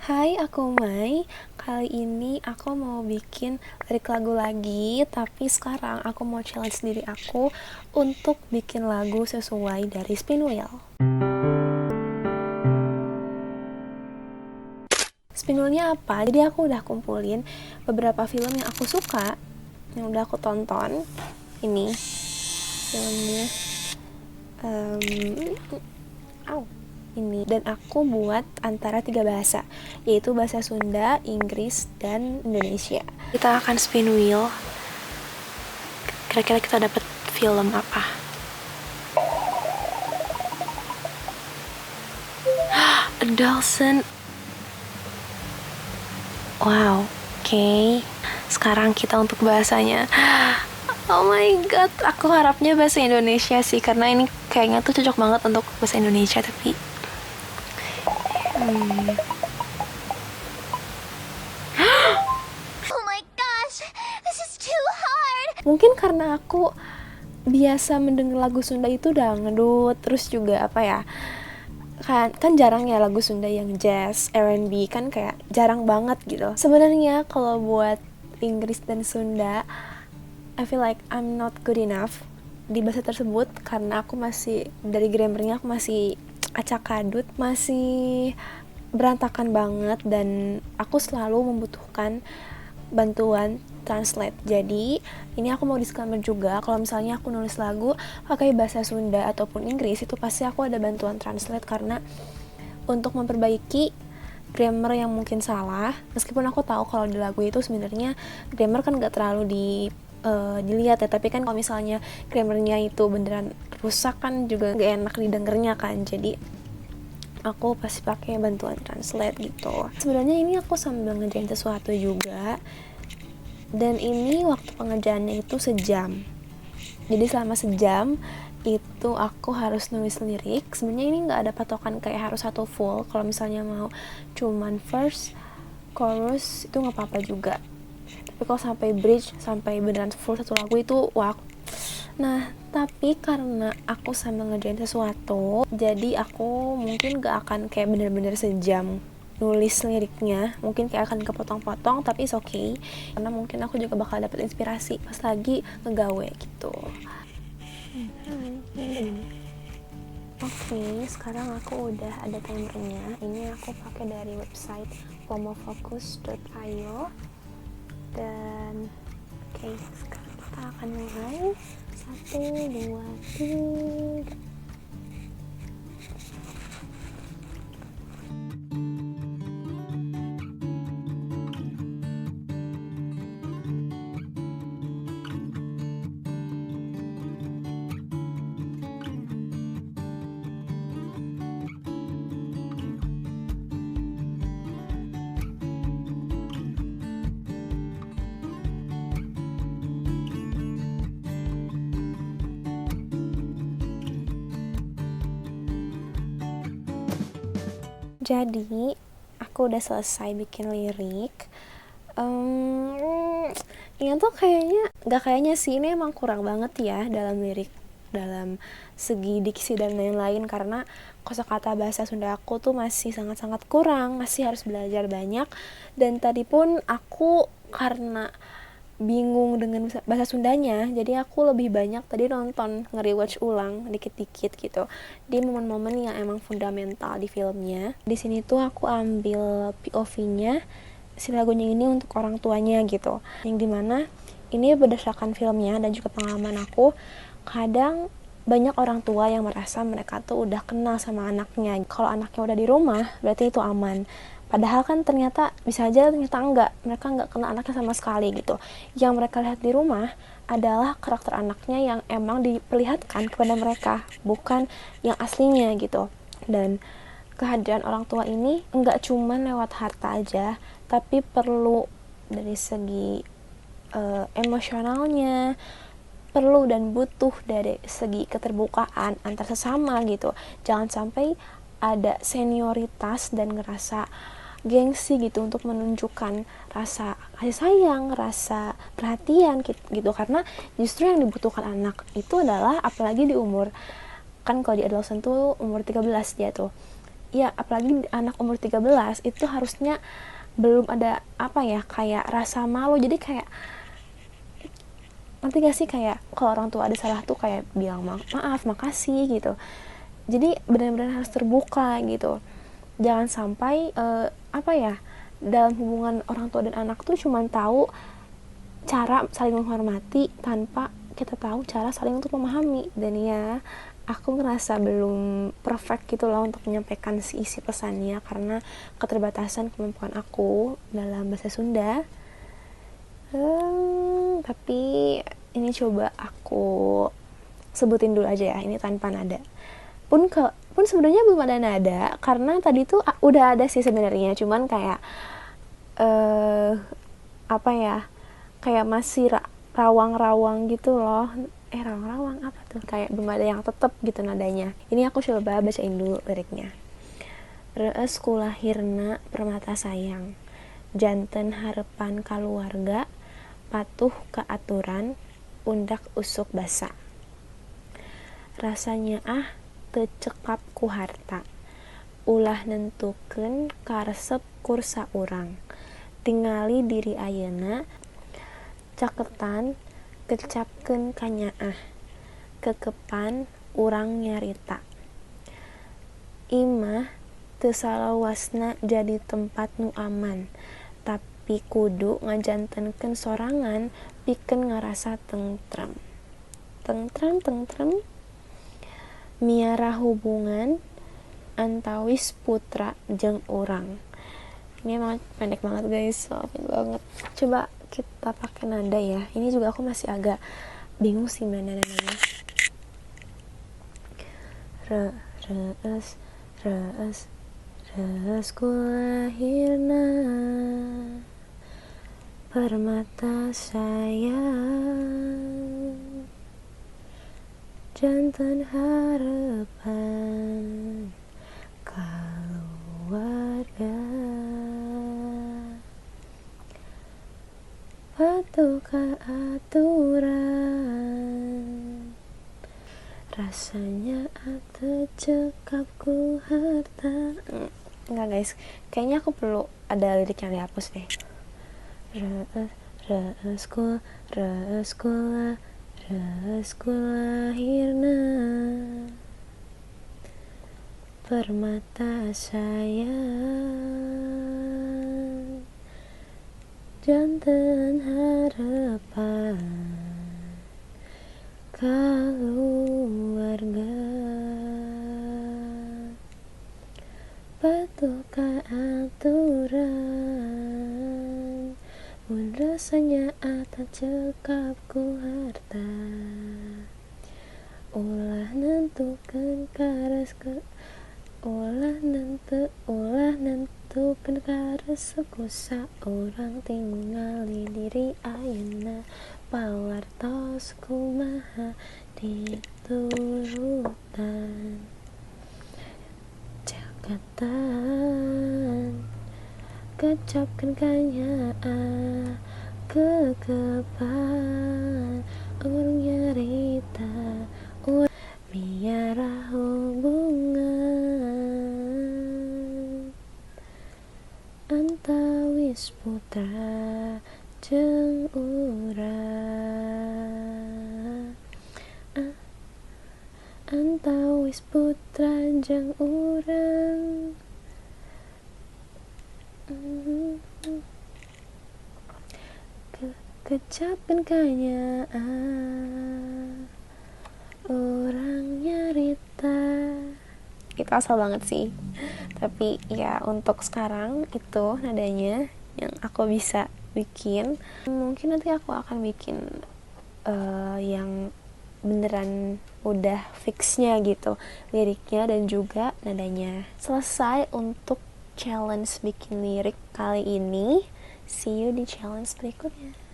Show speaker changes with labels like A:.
A: Hai, aku Mai. Kali ini aku mau bikin lirik lagu lagi, tapi sekarang aku mau challenge diri aku untuk bikin lagu sesuai dari Spin Wheel. Spin Wheel-nya apa? Jadi aku udah kumpulin beberapa film yang aku suka, yang udah aku tonton. Ini filmnya. Ini dan aku buat antara 3 bahasa, yaitu bahasa Sunda, Inggris, dan Indonesia. Kita akan spin wheel. Kira-kira kita dapat film apa? Dawson. Wow, oke. Sekarang kita untuk bahasanya. Oh my god, aku harapnya bahasa Indonesia sih, karena ini kayaknya tuh cocok banget untuk bahasa Indonesia, tapi
B: Oh my gosh, this is too hard.
A: mungkin karena aku biasa mendengar lagu Sunda itu dangdut, terus juga apa ya, kan jarang ya lagu Sunda yang jazz, R&B, kan kayak jarang banget gitu. Sebenarnya kalau buat Inggris dan Sunda, I feel like I'm not good enough di bahasa tersebut, karena aku masih, dari grammarnya aku masih acak-adut, masih berantakan banget, dan aku selalu membutuhkan bantuan translate. Jadi ini aku mau disclaimer juga, kalau misalnya aku nulis lagu pakai bahasa Sunda ataupun Inggris, itu pasti aku ada bantuan translate, karena untuk memperbaiki grammar yang mungkin salah. Meskipun aku tahu kalau di lagu itu sebenarnya grammar kan gak terlalu dilihat ya, tapi kan kalau misalnya grammarnya itu beneran rusak kan juga gak enak didengarnya kan. Jadi aku pasti pakai bantuan translate gitu. Sebenarnya ini aku sambil ngerjain sesuatu juga, dan ini waktu pengerjaannya itu sejam. Jadi selama sejam itu aku harus nulis lirik. Sebenarnya ini nggak ada patokan kayak harus satu full. Kalau misalnya mau cuman verse, chorus itu nggak apa-apa juga. Tapi kalau sampai bridge, sampai beneran full satu lagu itu wah. Nah, tapi karena aku sambil ngerjain sesuatu, jadi aku mungkin gak akan kayak bener-bener sejam nulis liriknya, mungkin kayak akan kepotong-potong, tapi it's okay, karena mungkin aku juga bakal dapet inspirasi pas lagi ngegawe gitu. Oke, sekarang aku udah ada timernya. Ini aku pakai dari website promofocus.io. Dan oke, sekarang kita akan mulai. 1, 2, 3. Jadi aku udah selesai bikin lirik. Ini tuh kayaknya sih, ini emang kurang banget ya dalam lirik, dalam segi diksi dan lain-lain, karena kosakata bahasa Sunda aku tuh masih sangat-sangat kurang, masih harus belajar banyak. Dan tadi pun aku karena bingung dengan bahasa Sundanya, jadi aku lebih banyak tadi nonton, nge-rewatch ulang dikit-dikit gitu di momen-momen yang emang fundamental di filmnya. Di sini tuh aku ambil POV-nya si lagunya ini untuk orang tuanya gitu, yang dimana ini berdasarkan filmnya dan juga pengalaman aku. Kadang banyak orang tua yang merasa mereka tuh udah kenal sama anaknya, kalau anaknya udah di rumah berarti itu aman. Padahal kan ternyata bisa aja ternyata enggak, mereka enggak kenal anaknya sama sekali gitu. Yang mereka lihat di rumah adalah karakter anaknya yang emang diperlihatkan kepada mereka, bukan yang aslinya gitu. Dan kehadiran orang tua ini enggak cuma lewat harta aja, tapi perlu dari segi emosionalnya, perlu dan butuh dari segi keterbukaan antar sesama gitu. Jangan sampai ada senioritas dan ngerasa gengsi gitu untuk menunjukkan rasa kasih sayang, rasa perhatian gitu, karena justru yang dibutuhkan anak itu adalah, apalagi di umur, kan kalau di adolescent tuh umur 13 dia tuh, ya apalagi anak umur 13 itu harusnya belum ada apa ya, kayak rasa malu. Jadi kayak, nanti gak sih, kayak kalau orang tua ada salah tuh kayak bilang maaf, makasih gitu. Jadi benar-benar harus terbuka gitu. Jangan sampai apa ya, dalam hubungan orang tua dan anak tuh cuman tahu cara saling menghormati tanpa kita tahu cara saling untuk memahami. Dan ya, aku ngerasa belum perfect gitu loh untuk menyampaikan si isi pesannya karena keterbatasan kemampuan aku dalam bahasa Sunda. Tapi ini coba aku sebutin dulu aja ya, ini tanpa nada. Pun sebenarnya belum ada nada karena tadi tuh udah ada sih sebenarnya, cuman kayak apa ya, kayak masih rawang-rawang gitu loh. Rawang-rawang apa tuh, kayak belum ada yang tetep gitu nadanya. Ini aku coba bacain dulu liriknya. Rees kulahirna permata sayang, janten harapan keluarga, patuh ke aturan, undak usuk basa. Rasanya tecekap ku harta, ulah nentukeun karesep kursa urang, tingali diri ayeuna, caketan kecapkeun kanyaah, kekepan urang nyarita. Imah teu salawasna jadi tempat nu aman, tapi kudu ngajantenkeun sorangan pikeun ngarasa tentrem. Tentrem miara hubungan antawis putra jeung urang. Ini emang pendek banget guys, maafin banget. Coba kita pakai nada ya. Ini juga aku masih agak bingung sih mana nadanya. Rees kulahirna permata sayang, jantan harapan keluarga, patuh ka aturan, rasanya tecekap ku harta. Enggak guys, kayaknya aku perlu ada lirik yang dihapus deh. Rees kulahirna permata sayang, janten harapan keluarga, patuh ka aturan, mun rasanya tecekap ku harta, ulah nentukeun karesep kusa urang, tingali diri ayeuna, pawartos kumaha diturutan, cakatan kecapkeun kanyaah, kekepan urang nyarita, miara hubungan antawis putra jeung urang, antawis putra jeung urang. Kecapkeun kanyaah, orang nyarita. Itu asal banget sih, tapi ya untuk sekarang itu nadanya yang aku bisa bikin. Mungkin nanti aku akan bikin yang beneran udah fixnya gitu, liriknya dan juga nadanya. Selesai untuk challenge bikin lirik kali ini. See you di challenge berikutnya.